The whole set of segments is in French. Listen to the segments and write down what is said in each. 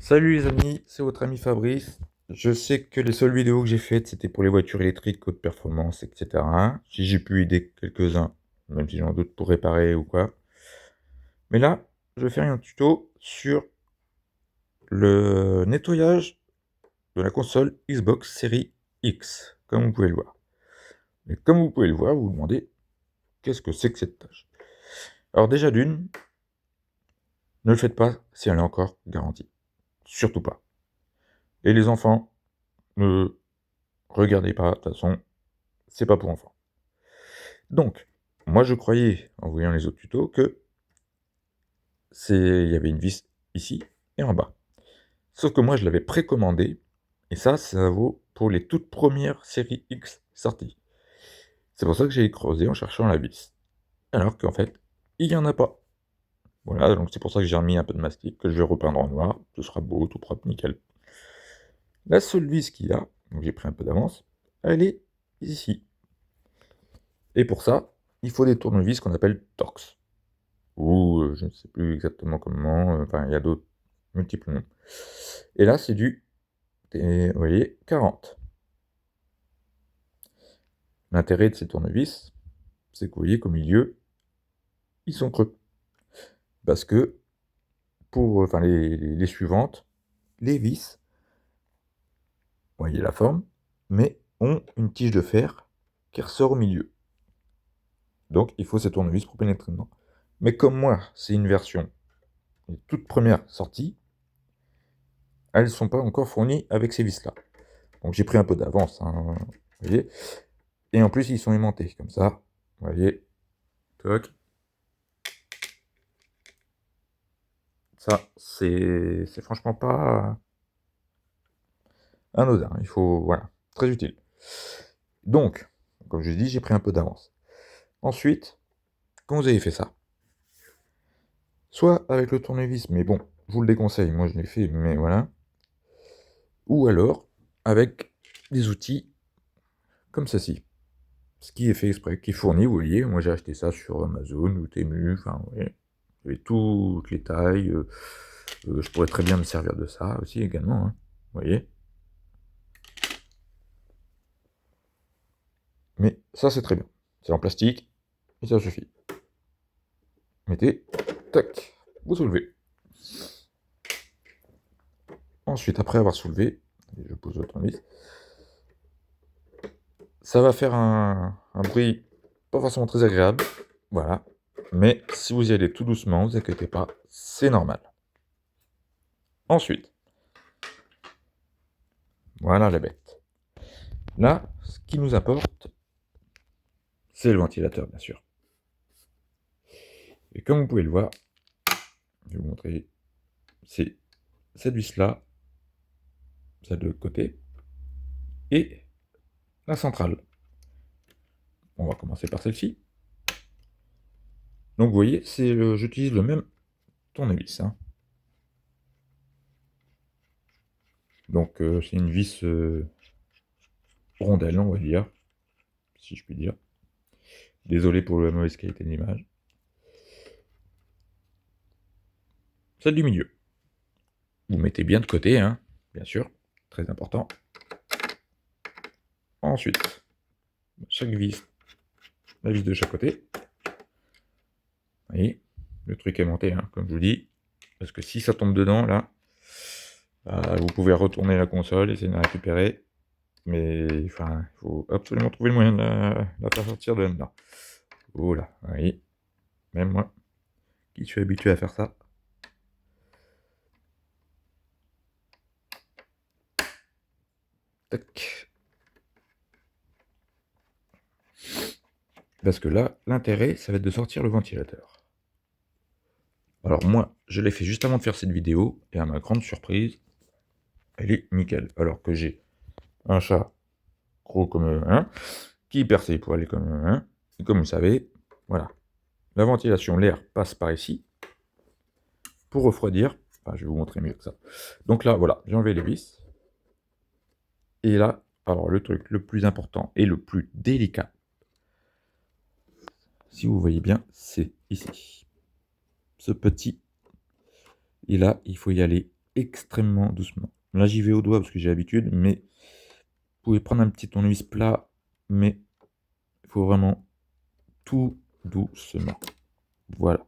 Salut les amis, c'est votre ami Fabrice. Je sais que les seules vidéos que j'ai faites, c'était pour les voitures électriques, haute performance, etc. Si j'ai pu aider quelques-uns, même si j'en doute pour réparer ou quoi. Mais là, je vais faire un tuto sur le nettoyage de la console Xbox Series X, comme vous pouvez le voir. Et comme vous pouvez le voir, vous vous demandez, qu'est-ce que c'est que cette tâche? Alors déjà d'une, ne le faites pas si elle est encore garantie. Surtout pas. Et les enfants, ne regardez pas, de toute façon, c'est pas pour enfants. Donc, moi je croyais, en voyant les autres tutos, que il y avait une vis ici et en bas. Sauf que moi je l'avais précommandé, et ça vaut pour les toutes premières séries X sorties. C'est pour ça que j'ai creusé en cherchant la vis. Alors qu'en fait, il n'y en a pas. Voilà, donc c'est pour ça que j'ai remis un peu de mastic, que je vais repeindre en noir, ce sera beau, tout propre, nickel. La seule vis qu'il y a, donc j'ai pris un peu d'avance, elle est ici. Et pour ça, il faut des tournevis qu'on appelle Torx. Ou je ne sais plus exactement comment, enfin il y a d'autres multiples noms. Et là c'est vous voyez, 40. L'intérêt de ces tournevis, c'est que vous voyez qu'au milieu, ils sont creux. Parce que pour enfin, les suivantes, les vis, vous voyez la forme, mais ont une tige de fer qui ressort au milieu. Donc il faut ces tournevis pour pénétrer dedans. Mais comme moi, c'est une version, les toutes premières sorties, elles ne sont pas encore fournies avec ces vis-là. Donc j'ai pris un peu d'avance, hein, vous voyez. Et en plus, ils sont aimantés, comme ça. Vous voyez. Toc. Ça, c'est franchement pas anodin. Il faut... Voilà. Très utile. Donc, comme je l'ai dit, j'ai pris un peu d'avance. Ensuite, quand vous avez fait ça, soit avec le tournevis, mais bon, je vous le déconseille, moi je l'ai fait, mais voilà. Ou alors, avec des outils comme ceci. Ce qui est fait exprès, qui est fourni, vous voyez. Moi j'ai acheté ça sur Amazon ou Temu, enfin, vous voyez. Il y avait toutes les tailles. Je pourrais très bien me servir de ça aussi également, hein, vous voyez. Mais ça c'est très bien. C'est en plastique, et ça suffit. Mettez, tac, vous soulevez. Ensuite, après avoir soulevé, je pose le tournevis, ça va faire un bruit pas forcément très agréable, voilà. Mais si vous y allez tout doucement, vous inquiétez pas, c'est normal. Ensuite, voilà la bête. Là, ce qui nous apporte, c'est le ventilateur, bien sûr. Et comme vous pouvez le voir, je vais vous montrer, c'est cette vis-là, celle de l'autre côté, et la centrale. On va commencer par celle-ci. Donc vous voyez, j'utilise le même tournevis. Hein. Donc c'est une vis rondelle, on va dire, si je puis dire. Désolé pour la mauvaise qualité de l'image. Celle du milieu. Vous mettez bien de côté, hein, bien sûr, très important. Ensuite, chaque vis, la vis de chaque côté. Vous voyez, le truc est monté, hein, comme je vous dis. Parce que si ça tombe dedans, là, vous pouvez retourner la console, essayer de la récupérer. Mais enfin, il faut absolument trouver le moyen de la faire sortir de là-dedans. Oula, oui. Même moi, qui suis habitué à faire ça. Tac. Parce que là, l'intérêt, ça va être de sortir le ventilateur. Alors moi, je l'ai fait juste avant de faire cette vidéo, et à ma grande surprise, elle est nickel. Alors que j'ai un chat gros comme un, qui perd ses poils comme un, et comme vous savez, voilà. La ventilation, l'air passe par ici, pour refroidir. Enfin, je vais vous montrer mieux que ça. Donc là, voilà, j'ai enlevé les vis. Et là, alors le truc le plus important et le plus délicat, si vous voyez bien, c'est ici. Ce petit, et là, il faut y aller extrêmement doucement. Là, j'y vais au doigt parce que j'ai l'habitude, mais vous pouvez prendre un petit tournevis plat, mais il faut vraiment tout doucement. Voilà.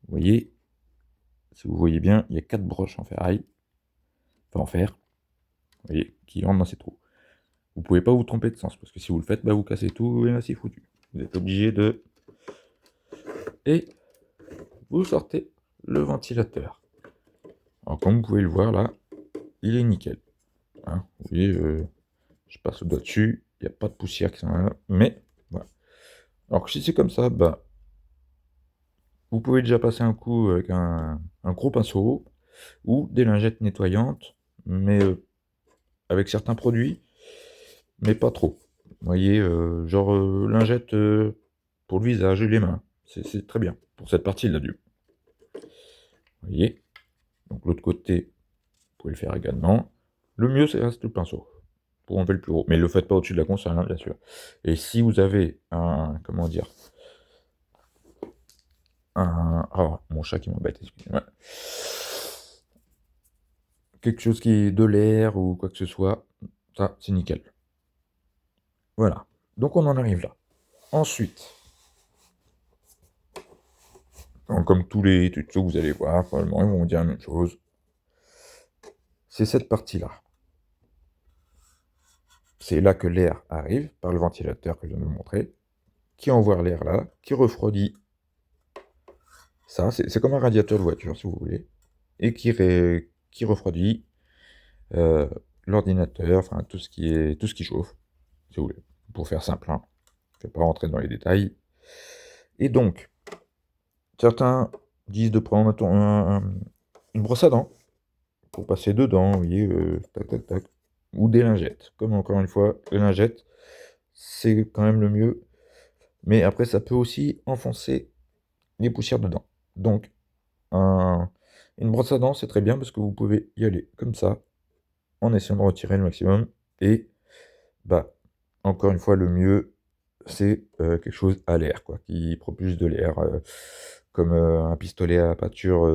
Vous voyez, si vous voyez bien, il y a 4 broches en ferraille, enfin en fer, vous voyez, qui rentrent dans ces trous. Vous pouvez pas vous tromper de sens, parce que si vous le faites, bah, vous cassez tout et là c'est foutu. Vous êtes obligé de... Et vous sortez le ventilateur. Alors comme vous pouvez le voir là, il est nickel. Hein, vous voyez, je passe le doigt dessus, il n'y a pas de poussière qui s'en va là, mais voilà. Alors que si c'est comme ça, bah, vous pouvez déjà passer un coup avec un gros pinceau ou des lingettes nettoyantes, mais avec certains produits, mais pas trop. Vous voyez, genre lingette pour le visage et les mains. C'est très bien pour cette partie-là du. Vous voyez. Donc l'autre côté, vous pouvez le faire également. Le mieux, c'est reste le pinceau pour enlever le plus gros. Mais ne le faites pas au-dessus de la console, hein, bien sûr. Et si vous avez un, comment dire, alors mon chat qui m'embête, excusez-moi. Quelque chose qui est de l'air ou quoi que ce soit, ça c'est nickel. Voilà. Donc on en arrive là. Ensuite, donc, comme tous les tutos que vous allez voir, probablement ils vont vous dire la même chose. C'est cette partie-là. C'est là que l'air arrive par le ventilateur que je viens de vous montrer, qui envoie l'air là, qui refroidit ça. C'est comme un radiateur de voiture, si vous voulez, et qui refroidit euh, l'ordinateur, enfin tout ce qui chauffe, si vous voulez, pour faire simple. Hein. Je ne vais pas rentrer dans les détails. Et donc, certains disent de prendre une brosse à dents pour passer dedans, vous voyez, tac, tac, tac. Ou des lingettes. Comme encore une fois, les lingettes, c'est quand même le mieux. Mais après, ça peut aussi enfoncer les poussières dedans. Donc, une brosse à dents, c'est très bien parce que vous pouvez y aller comme ça, en essayant de retirer le maximum. Et, bah, encore une fois, le mieux, c'est quelque chose à l'air, quoi, qui propulse de l'air, comme un pistolet à pâture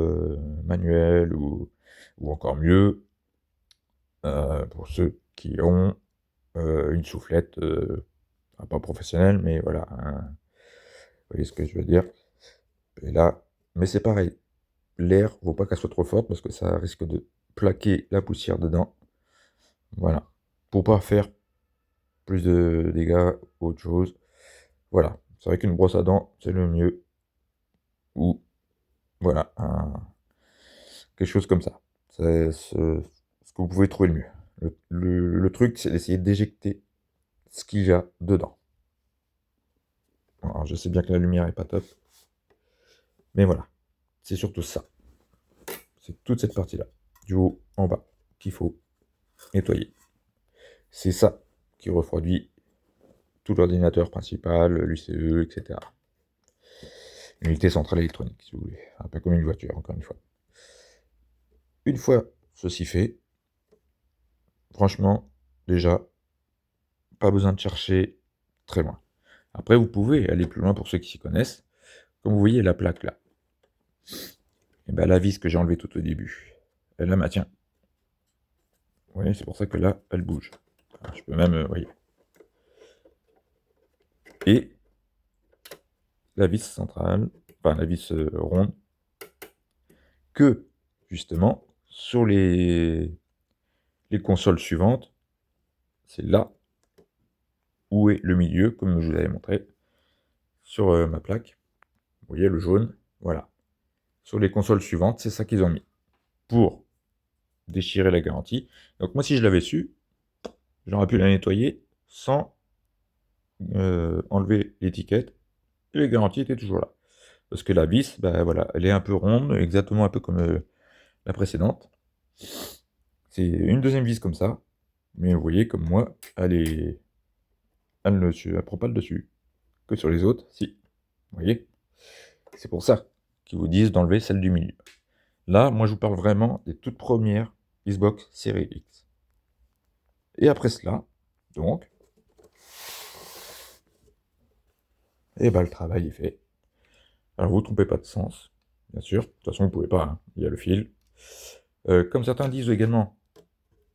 manuel ou encore mieux, pour ceux qui ont une soufflette, pas professionnelle, mais voilà, vous voyez ce que je veux dire. Et là, mais c'est pareil, l'air, faut pas qu'elle soit trop forte parce que ça risque de plaquer la poussière dedans. Voilà, pour pas faire plus de dégâts ou autre chose. Voilà, c'est vrai qu'une brosse à dents, c'est le mieux. Ou voilà, quelque chose comme ça. C'est ce que vous pouvez trouver le mieux. Le truc, c'est d'essayer d'éjecter ce qu'il y a dedans. Alors, je sais bien que la lumière est pas top, mais voilà, c'est surtout ça. C'est toute cette partie-là, du haut en bas, qu'il faut nettoyer. C'est ça qui refroidit tout l'ordinateur principal, l'UCE, etc. Unité centrale électronique, si vous voulez. Un peu comme une voiture, encore une fois. Une fois ceci fait, franchement, déjà, pas besoin de chercher très loin. Après, vous pouvez aller plus loin pour ceux qui s'y connaissent. Comme vous voyez la plaque là. Et bien la vis que j'ai enlevée tout au début, elle la maintient. Vous voyez, c'est pour ça que là, elle bouge. Alors, je peux même, vous voyez. Et la vis centrale, enfin la vis ronde, que justement, sur les consoles suivantes, c'est là où est le milieu, comme je vous l'avais montré, sur ma plaque. Vous voyez le jaune, voilà. Sur les consoles suivantes, c'est ça qu'ils ont mis. Pour déchirer la garantie. Donc moi, si je l'avais su, j'aurais pu la nettoyer sans enlever l'étiquette. Et les garanties étaient toujours là. Parce que la vis, bah, voilà, elle est un peu ronde, exactement un peu comme la précédente. C'est une deuxième vis comme ça. Mais vous voyez, comme moi, elle ne prend pas le dessus. Que sur les autres, si. Vous voyez? C'est pour ça qu'ils vous disent d'enlever celle du milieu. Là, moi, je vous parle vraiment des toutes premières Xbox Series X. Et après cela, donc, et ben, le travail est fait. Alors, vous ne trompez pas de sens, bien sûr. De toute façon, vous ne pouvez pas, hein. Il y a le fil. Comme certains disent également,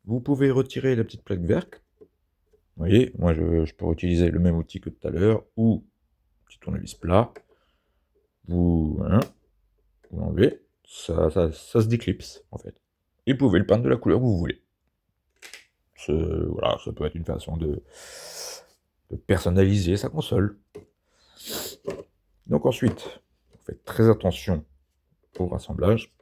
vous pouvez retirer la petite plaque verte. Vous voyez, moi je peux utiliser le même outil que tout à l'heure, ou petit tournevis plat. Vous l'enlevez, ça se déclipse en fait. Et vous pouvez le peindre de la couleur que vous voulez. Voilà, ça peut être une façon de personnaliser sa console. Donc ensuite, vous faites très attention au rassemblage.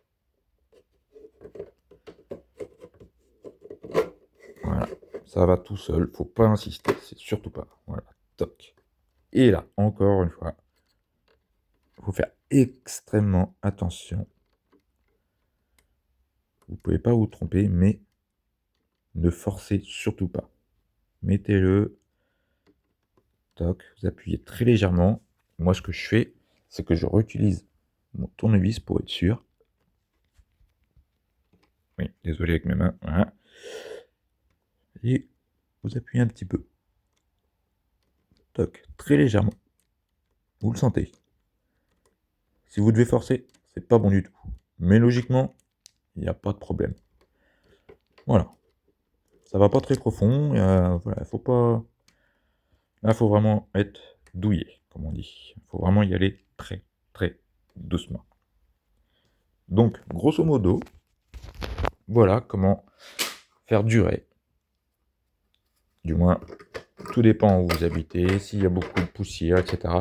Voilà, ça va tout seul, faut pas insister, c'est surtout pas. Voilà, toc. Et là, encore une fois, il faut faire extrêmement attention. Vous pouvez pas vous tromper, mais ne forcez surtout pas. Mettez-le, toc, vous appuyez très légèrement. Moi, ce que je fais, c'est que je réutilise mon tournevis pour être sûr. Oui, désolé avec mes mains. Voilà. Et vous appuyez un petit peu. Toc, très légèrement. Vous le sentez. Si vous devez forcer, c'est pas bon du tout. Mais logiquement, il n'y a pas de problème. Voilà. Ça va pas très profond. Voilà, faut pas. Là, faut vraiment être douillet, comme on dit. Faut vraiment y aller très, très doucement. Donc, grosso modo, voilà comment faire durer. Du moins, tout dépend où vous habitez, s'il y a beaucoup de poussière, etc.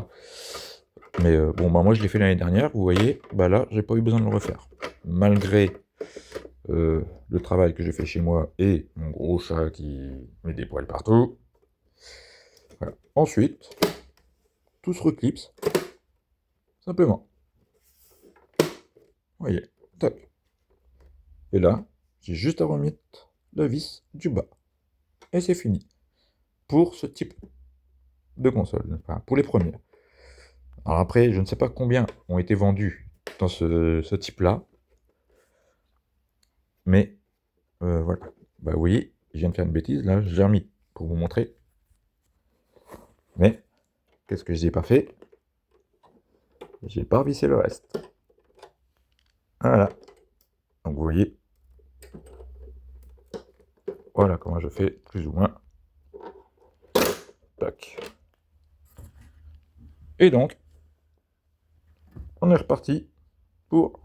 Mais bon, bah moi je l'ai fait l'année dernière, vous voyez, bah là, j'ai pas eu besoin de le refaire. Malgré le travail que j'ai fait chez moi et mon gros chat qui met des poils partout. Voilà. Ensuite, tout se reclipse, simplement. Vous voyez, tac. Et là, j'ai juste à remettre la vis du bas. Et c'est fini. Pour ce type de console, enfin pour les premières. Alors après, je ne sais pas combien ont été vendus dans ce type-là. Mais voilà. Bah vous voyez, je viens de faire une bêtise, là, j'ai remis pour vous montrer. Mais, qu'est-ce que je n'ai pas fait? J'ai pas revissé le reste. Voilà. Donc vous voyez, voilà comment je fais, plus ou moins. Tac. Et donc, on est reparti pour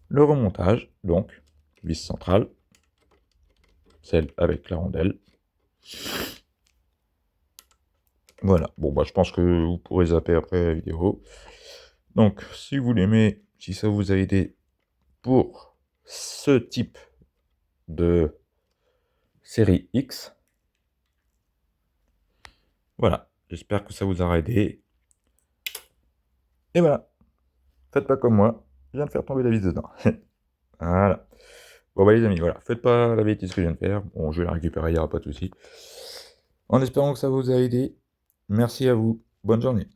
le remontage. Donc, vis centrale, celle avec la rondelle. Voilà. Bon, bah je pense que vous pourrez zapper après la vidéo. Donc, si vous l'aimez, si ça vous a aidé pour ce type de série X, voilà, j'espère que ça vous aura aidé. Et voilà, faites pas comme moi, je viens de faire tomber la vis dedans. Voilà. Bon bah les amis, voilà, faites pas la bêtise que je viens de faire. Bon, je vais la récupérer, il n'y aura pas de souci. En espérant que ça vous a aidé, merci à vous, bonne journée.